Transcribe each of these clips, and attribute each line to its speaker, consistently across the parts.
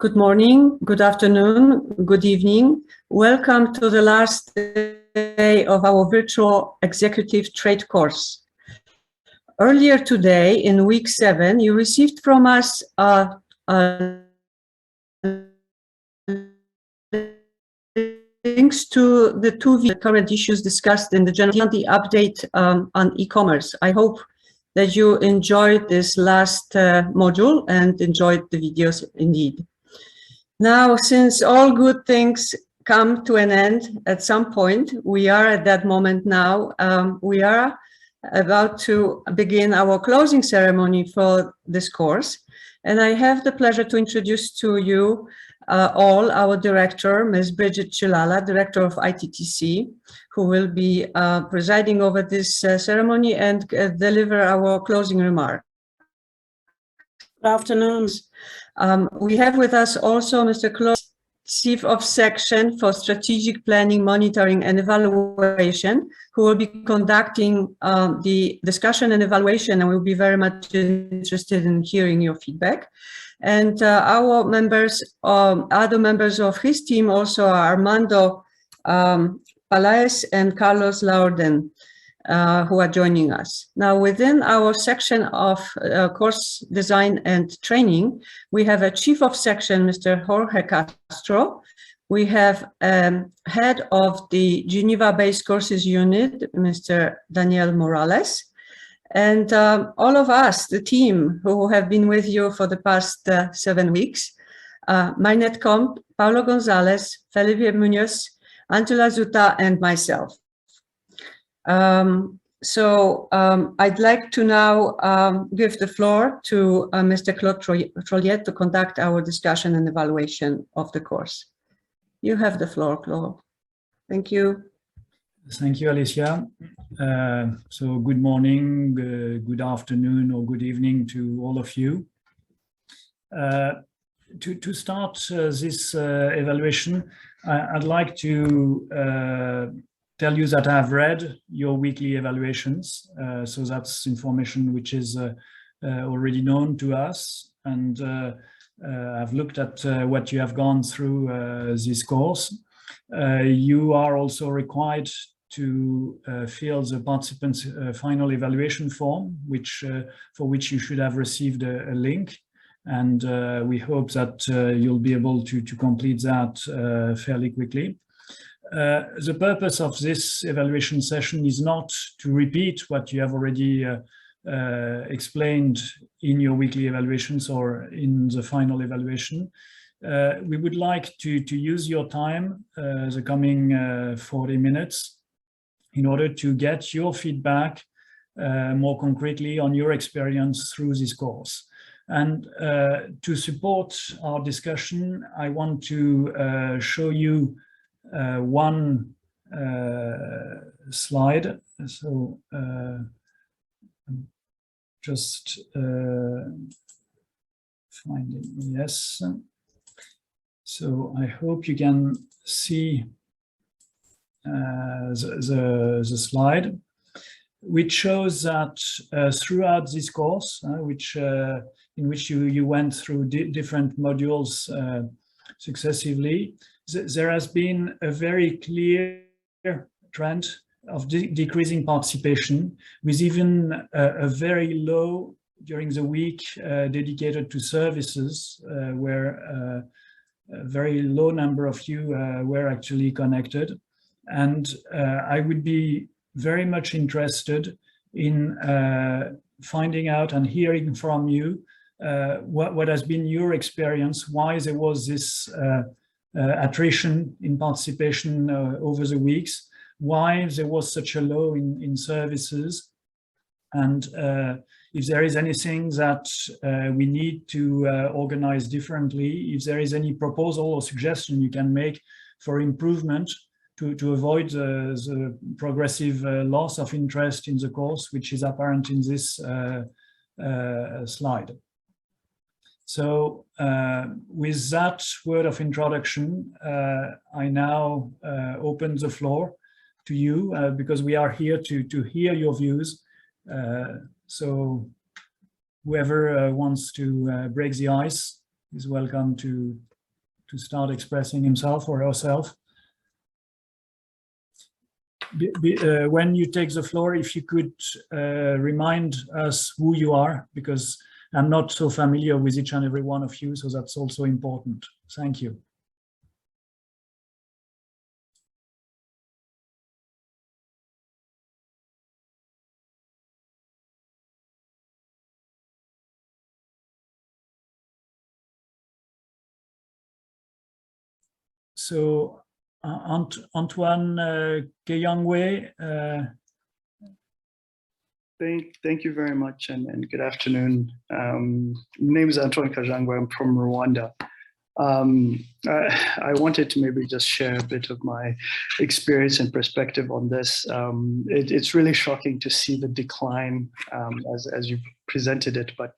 Speaker 1: Good morning, good afternoon, good evening. Welcome to the last day of our virtual executive trade course. Earlier today, in week 7, you received from us links to the two current issues discussed in the general update on e-commerce. I hope that you enjoyed this last module and enjoyed the videos indeed. Now, since all good things come to an end at some point, we are at that moment now. We are about to begin our closing ceremony for this course. And I have the pleasure to introduce to you all our director, Ms. Bridget Chilala, Director of ITTC, who will be presiding over this ceremony and deliver our closing remarks. Good afternoon. We have with us also Mr. Claude, Chief of Section for Strategic Planning, Monitoring and Evaluation, who will be conducting the discussion and evaluation, and we'll be very much interested in hearing your feedback. And our members, other members of his team also are Armando Palaez and Carlos Laurden, who are joining us. Now, within our section of course design and training, we have a chief of section, Mr. Jorge Castro. We have head of the Geneva-based courses unit, Mr. Daniel Morales. And all of us, the team who have been with you for the past 7 weeks, Mainet Comte, Paulo Gonzalez, Felipe Munoz, Angela Zuta, and myself. I'd like to now give the floor to Mr. Claude Trolliet to conduct our discussion and evaluation of the course. You have the floor, Claude. Thank you.
Speaker 2: Thank you, Alicia. So good morning, good afternoon, or good evening to all of you. To start this evaluation, I'd like to tell you that I've read your weekly evaluations. So that's information which is already known to us. And I've looked at what you have gone through this course. You are also required to fill the participants' final evaluation form, for which you should have received a link. And we hope that you'll be able to complete that fairly quickly. The purpose of this evaluation session is not to repeat what you have already explained in your weekly evaluations or in the final evaluation. We would like to use your time, the coming 40 minutes, in order to get your feedback more concretely on your experience through this course. And to support our discussion, I want to show you one slide. So just finding, yes. So I hope you can see the slide, which shows that throughout this course, in which you went through different modules successively, there has been a very clear trend of decreasing participation, with even a very low during the week dedicated to services, where a very low number of you were actually connected. And I would be very much interested in finding out and hearing from you what has been your experience, why there was this attrition in participation over the weeks, why there was such a low in services, and if there is anything that we need to organize differently, if there is any proposal or suggestion you can make for improvement to avoid the progressive loss of interest in the course, which is apparent in this slide. So with that word of introduction, I now open the floor to you, because we are here to hear your views. So whoever wants to break the ice is welcome to start expressing himself or herself. When you take the floor, if you could remind us who you are, because I'm not so familiar with each and every one of you, so that's also important. Thank you. So, Antoine Keyangwe.
Speaker 3: Thank you very much, and good afternoon. My name is Antoine Kajangwe. I'm from Rwanda. I wanted to maybe just share a bit of my experience and perspective on this. It's really shocking to see the decline as you presented it, but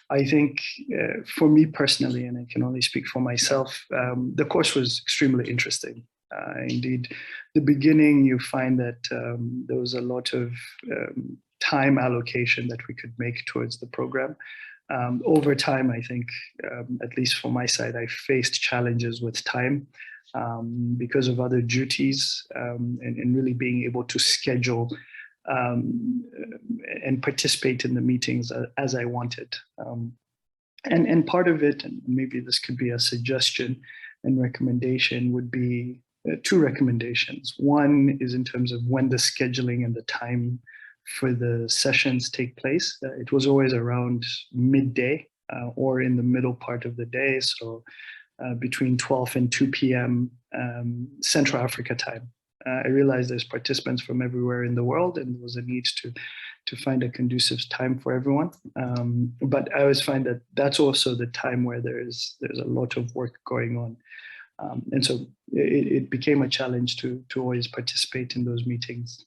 Speaker 3: I think for me personally, and I can only speak for myself, the course was extremely interesting. Indeed, the beginning, you find that there was a lot of time allocation that we could make towards the program. Over time, I think, at least for my side, I faced challenges with time because of other duties and really being able to schedule and participate in the meetings as I wanted. And part of it, and maybe this could be a suggestion and recommendation, would be two recommendations. One is in terms of when the scheduling and the time for the sessions take place. It was always around midday or in the middle part of the day, so between 12 and 2 p.m. Central Africa time. I realized there's participants from everywhere in the world, and there was a need to find a conducive time for everyone. But I always find that that's also the time where there's a lot of work going on. And so it became a challenge to always participate in those meetings.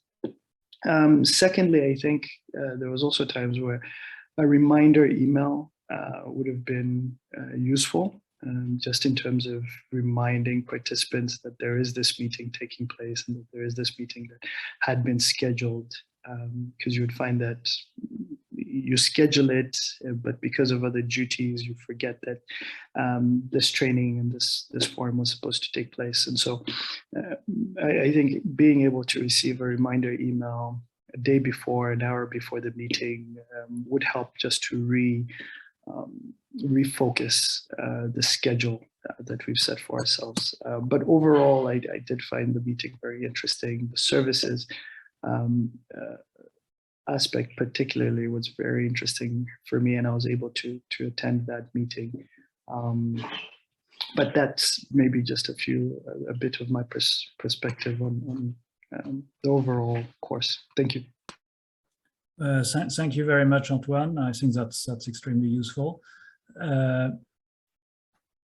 Speaker 3: Secondly, I think there was also times where a reminder email would have been useful, just in terms of reminding participants that there is this meeting taking place and that there is this meeting that had been scheduled, because you would find that you schedule it, but because of other duties, you forget that this training and this forum was supposed to take place. And so I think being able to receive a reminder email a day before, an hour before the meeting would help just to refocus the schedule that we've set for ourselves. But overall, I did find the meeting very interesting. The services aspect particularly was very interesting for me, and I was able to attend that meeting. But that's maybe just a bit of my perspective on the overall course. Thank you.
Speaker 2: Thank you very much, Antoine. I think that's extremely useful.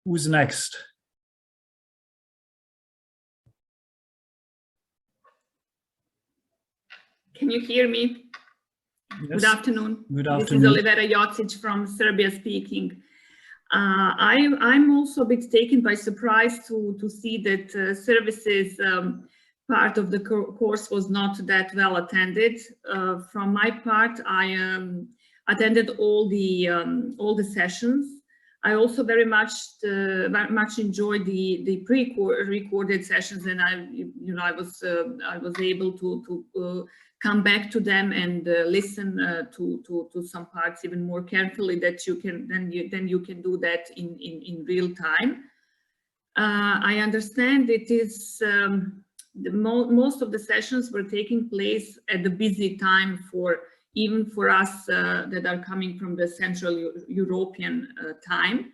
Speaker 2: Who's next?
Speaker 4: Can you hear me?
Speaker 2: Yes.
Speaker 4: Good afternoon.
Speaker 2: Good afternoon.
Speaker 4: This is Olivera Jocic from Serbia speaking. I'm also a bit taken by surprise to see that services part of the course was not that well attended. From my part, I attended all the sessions. I also very much enjoyed the pre-recorded sessions, and I was able to come back to them and listen to some parts even more carefully. That you can do that in real time. I understand it is most of the sessions were taking place at the busy time even for us that are coming from the Central European time.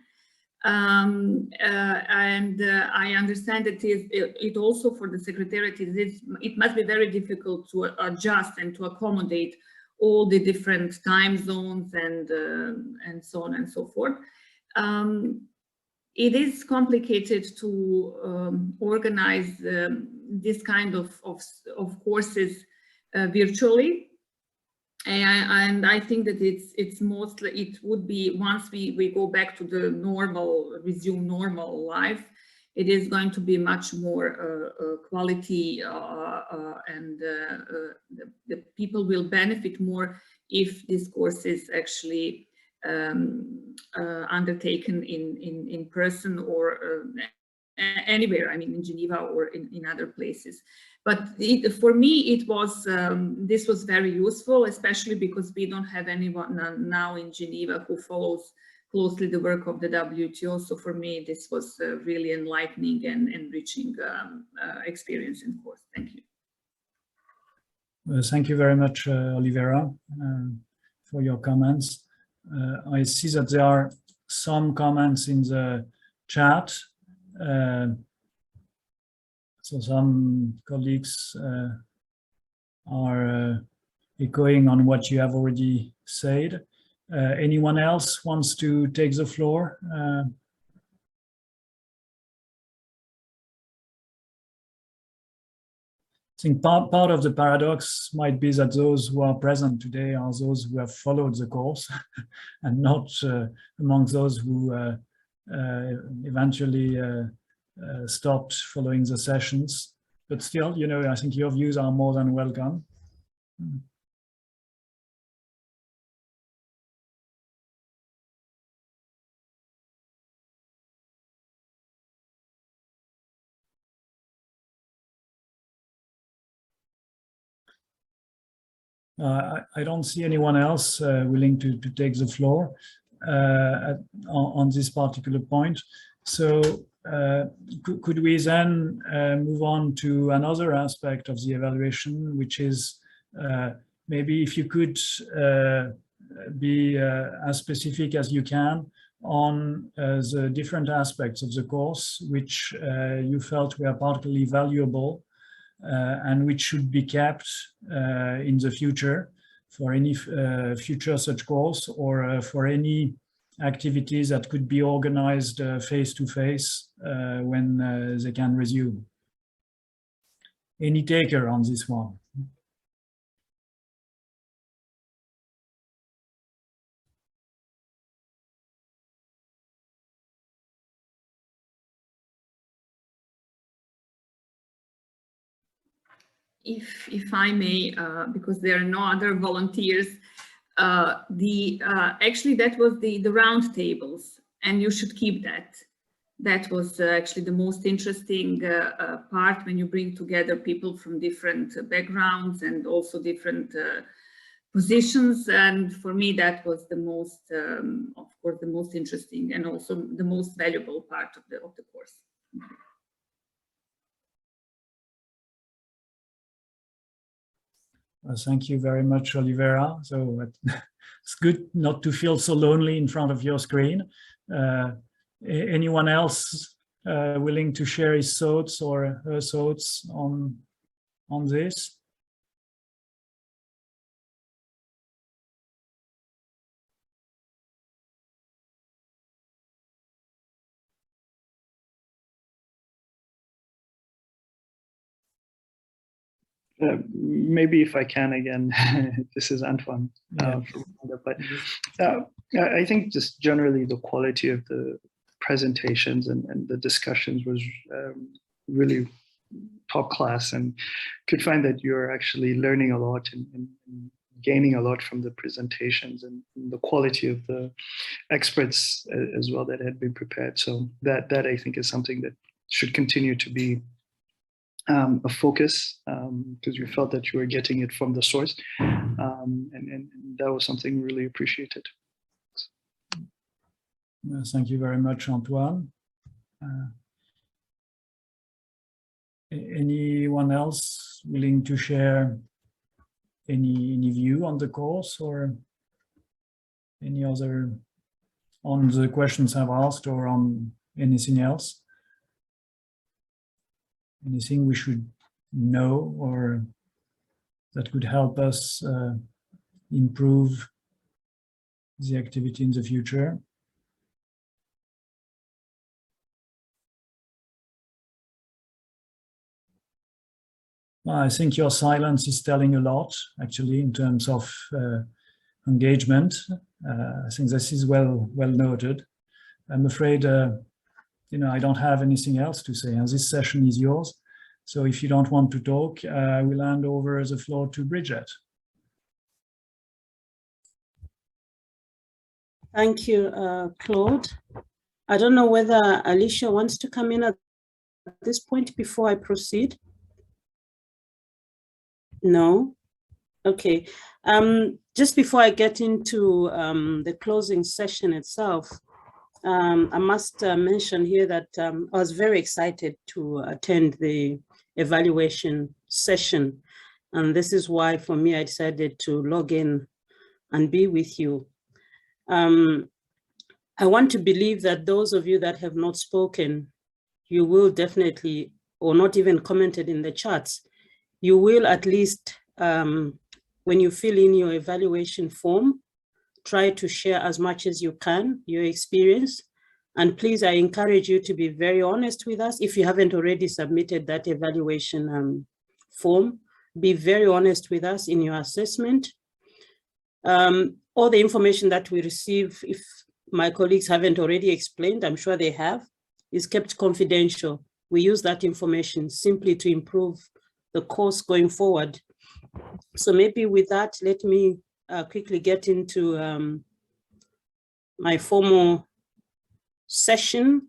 Speaker 4: And I understand that it also for the Secretariat, it must be very difficult to adjust and to accommodate all the different time zones and so on and so forth. It is complicated to organize this kind of courses virtually. And I think that it's mostly, it would be once we go back to the resume normal life, it is going to be much more quality and the people will benefit more if this course is actually undertaken in person or anywhere, I mean, in Geneva or in other places. But for me, it was this was very useful, especially because we don't have anyone now in Geneva who follows closely the work of the WTO. So for me, this was really enlightening and enriching experience in course. Thank you.
Speaker 2: Thank you very much, Olivera, for your comments. I see that there are some comments in the chat. So some colleagues are echoing on what you have already said. Anyone else wants to take the floor? I think part of the paradox might be that those who are present today are those who have followed the course and not among those who eventually stopped following the sessions. But still, you know, I think your views are more than welcome. I don't see anyone else willing to take the floor on this particular point. So could we then move on to another aspect of the evaluation, which is maybe if you could be as specific as you can on the different aspects of the course which you felt were particularly valuable and which should be kept in the future for any future such course or for any activities that could be organized face-to-face when they can resume. Any taker on this one?
Speaker 4: If I may, because there are no other volunteers, actually that was the round tables, and you should keep that. That was actually the most interesting part, when you bring together people from different backgrounds and also different positions. And for me, that was the most, of course, the most interesting and also the most valuable part of the course.
Speaker 2: Thank you very much, Olivera. So it's good not to feel so lonely in front of your screen. Anyone else willing to share his thoughts or her thoughts on this?
Speaker 3: Maybe if I can again, this is Antoine.
Speaker 2: Yeah.
Speaker 3: But I think just generally the quality of the presentations and the discussions was really top class, and could find that you're actually learning a lot and gaining a lot from the presentations and the quality of the experts as well that had been prepared. So that I think is something that should continue to be a focus, because you felt that you were getting it from the source, and that was something really appreciated.
Speaker 2: Thank you very much, Antoine. Anyone else willing to share any view on the course or any other on the questions I've asked or on anything else? Anything we should know or that could help us improve the activity in the future? I think your silence is telling a lot, actually, in terms of engagement. I think this is well noted. I'm afraid I don't have anything else to say, and this session is yours. So if you don't want to talk, I will hand over the floor to Bridget.
Speaker 5: Thank you, Claude. I don't know whether Alicia wants to come in at at this point before I proceed? No? Okay. Just before I get into the closing session itself, I must mention here that I was very excited to attend the evaluation session. And this is why, for me, I decided to log in and be with you. I want to believe that those of you that have not spoken, you will definitely, or not even commented in the chats, you will at least, when you fill in your evaluation form, try to share as much as you can, your experience. And please, I encourage you to be very honest with us. If you haven't already submitted that evaluation form, be very honest with us in your assessment. All the information that we receive, if my colleagues haven't already explained, I'm sure they have, is kept confidential. We use that information simply to improve the course going forward. So maybe with that, let me quickly get into my formal session.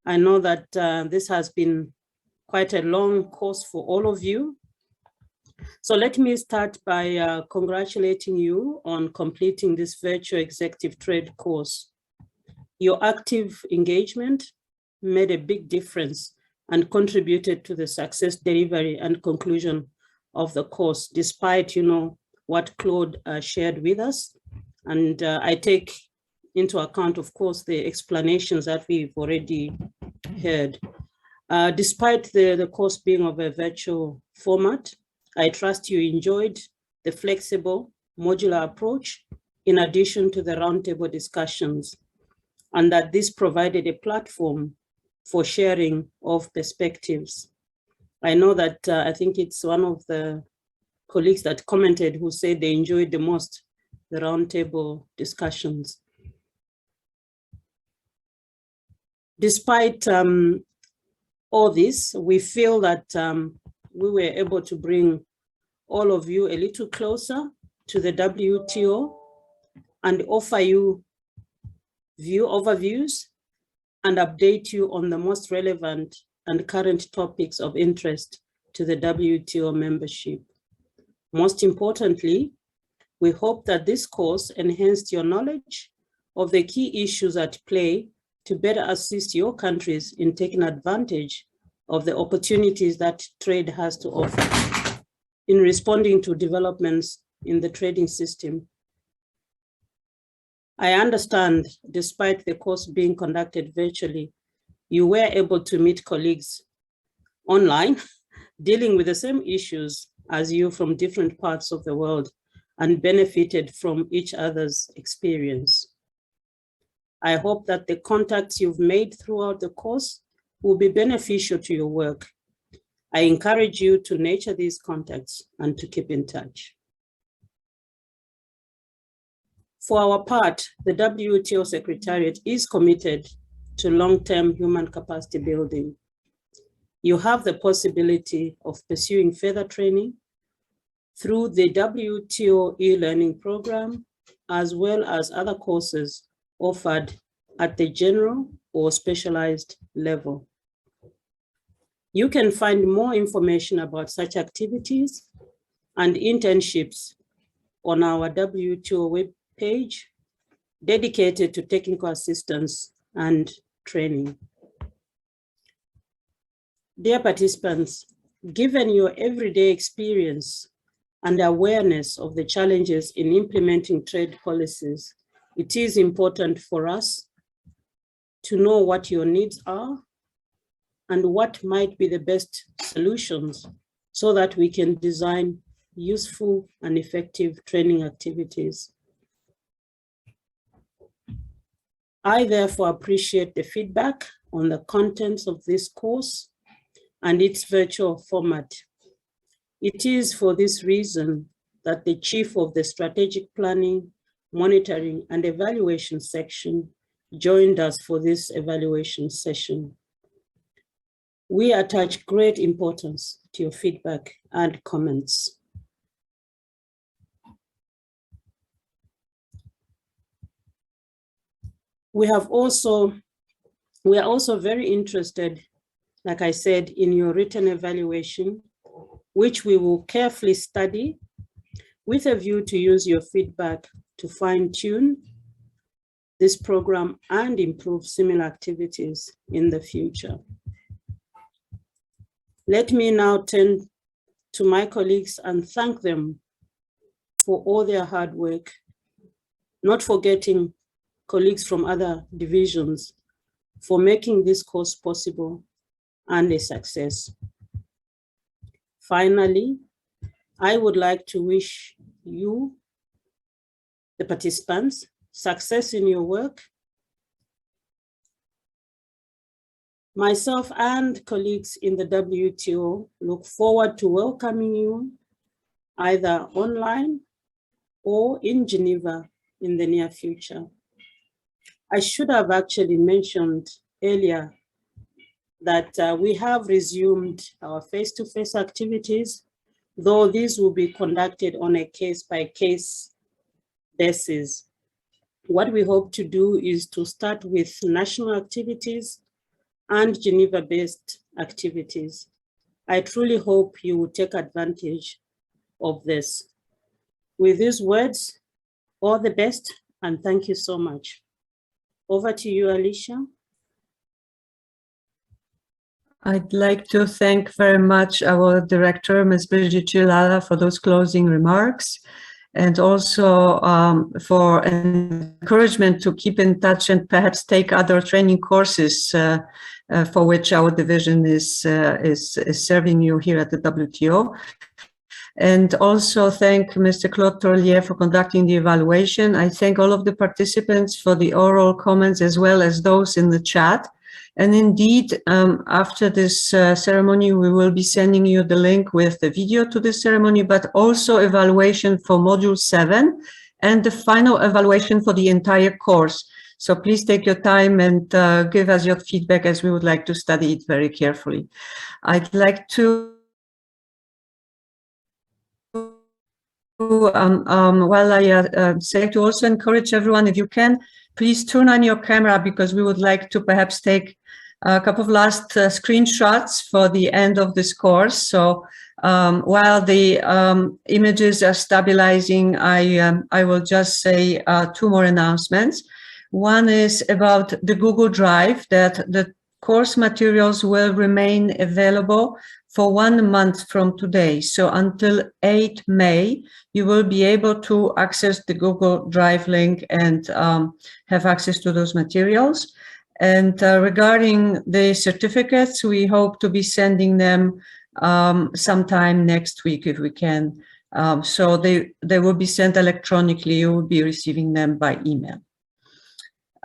Speaker 5: I know that this has been quite a long course for all of you. So let me start by congratulating you on completing this virtual executive trade course. Your active engagement made a big difference and contributed to the success, delivery, and conclusion of the course, despite, what Claude shared with us. And I take into account, of course, the explanations that we've already heard. Despite the course being of a virtual format, I trust you enjoyed the flexible modular approach in addition to the roundtable discussions, and that this provided a platform for sharing of perspectives. I know that I think it's one of the colleagues that commented who said they enjoyed the most the roundtable discussions. Despite all this, we feel that we were able to bring all of you a little closer to the WTO and offer you overviews and update you on the most relevant and current topics of interest to the WTO membership. Most importantly, we hope that this course enhanced your knowledge of the key issues at play to better assist your countries in taking advantage of the opportunities that trade has to offer in responding to developments in the trading system. I understand, despite the course being conducted virtually, you were able to meet colleagues online dealing with the same issues as you from different parts of the world and benefited from each other's experience. I hope that the contacts you've made throughout the course will be beneficial to your work. I encourage you to nurture these contacts and to keep in touch. For our part, the WTO Secretariat is committed to long-term human capacity building. You have the possibility of pursuing further training through the WTO e-learning program, as well as other courses offered at the general or specialized level. You can find more information about such activities and internships on our WTO web page dedicated to technical assistance and training. Dear participants, given your everyday experience and awareness of the challenges in implementing trade policies, it is important for us to know what your needs are and what might be the best solutions so that we can design useful and effective training activities. I therefore appreciate the feedback on the contents of this course and its virtual format. It is for this reason that the Chief of the Strategic Planning, Monitoring and Evaluation section joined us for this evaluation session. We attach great importance to your feedback and comments. We are also very interested like I said, in your written evaluation, which we will carefully study with a view to use your feedback to fine-tune this program and improve similar activities in the future. Let me now turn to my colleagues and thank them for all their hard work, not forgetting colleagues from other divisions for making this course possible and a success. Finally, I would like to wish you, the participants, success in your work. Myself and colleagues in the WTO look forward to welcoming you either online or in Geneva in the near future. I should have actually mentioned earlier that we have resumed our face-to-face activities, though these will be conducted on a case-by-case basis. What we hope to do is to start with national activities and Geneva-based activities. I truly hope you will take advantage of this. With these words, all the best, and thank you so much. Over to you, Alicia.
Speaker 1: I'd like to thank very much our director, Ms. Brigitte Chilala, for those closing remarks, and also for encouragement to keep in touch and perhaps take other training courses for which our division is serving you here at the WTO. And also thank Mr. Claude Torlier for conducting the evaluation. I thank all of the participants for the oral comments as well as those in the chat. And indeed, after this ceremony, we will be sending you the link with the video to the ceremony, but also evaluation for Module 7 and the final evaluation for the entire course. So please take your time and give us your feedback, as we would like to study it very carefully. I'd like to say to also encourage everyone, if you can, please turn on your camera, because we would like to perhaps take a couple of last screenshots for the end of this course. So while the images are stabilizing, I will just say two more announcements. One is about the Google Drive, that the course materials will remain available for 1 month from today. So until 8 May, you will be able to access the Google Drive link and have access to those materials. And regarding the certificates, we hope to be sending them sometime next week if we can. So they will be sent electronically. You will be receiving them by email.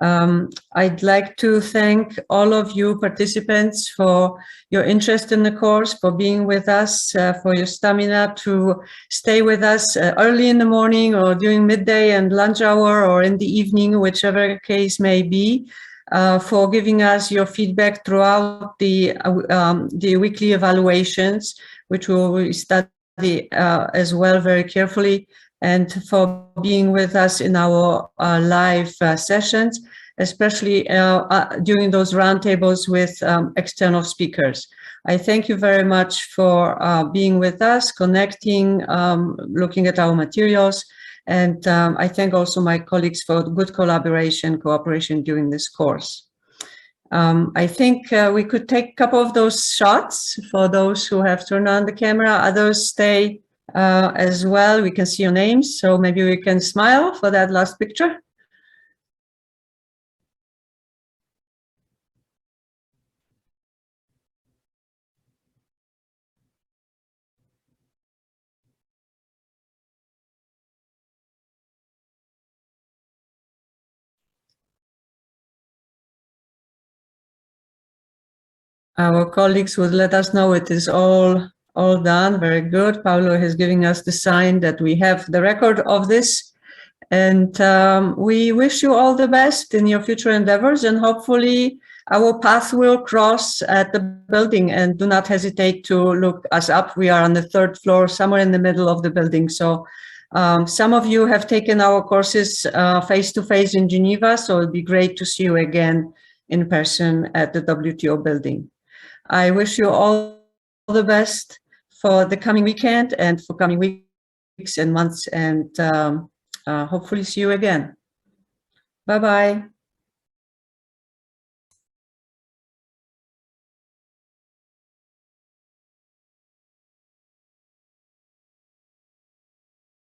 Speaker 1: I'd like to thank all of you participants for your interest in the course, for being with us, for your stamina to stay with us early in the morning or during midday and lunch hour or in the evening, whichever case may be, for giving us your feedback throughout the weekly evaluations, which we will study as well very carefully, and for being with us in our live sessions, especially during those roundtables with external speakers. I thank you very much for being with us, connecting, looking at our materials, and I thank also my colleagues for good collaboration, cooperation during this course. I think we could take a couple of those shots for those who have turned on the camera. Others stay as well. We can see your names, so maybe we can smile for that last picture. Our colleagues would let us know it is all done. Very good. Paulo is giving us the sign that we have the record of this. And we wish you all the best in your future endeavors, and hopefully our path will cross at the building, and do not hesitate to look us up. We are on the 3rd floor, somewhere in the middle of the building. So some of you have taken our courses face-to-face in Geneva, so it'd be great to see you again in person at the WTO building. I wish you all the best for the coming weekend and for coming weeks and months, and hopefully see you again. Bye-bye.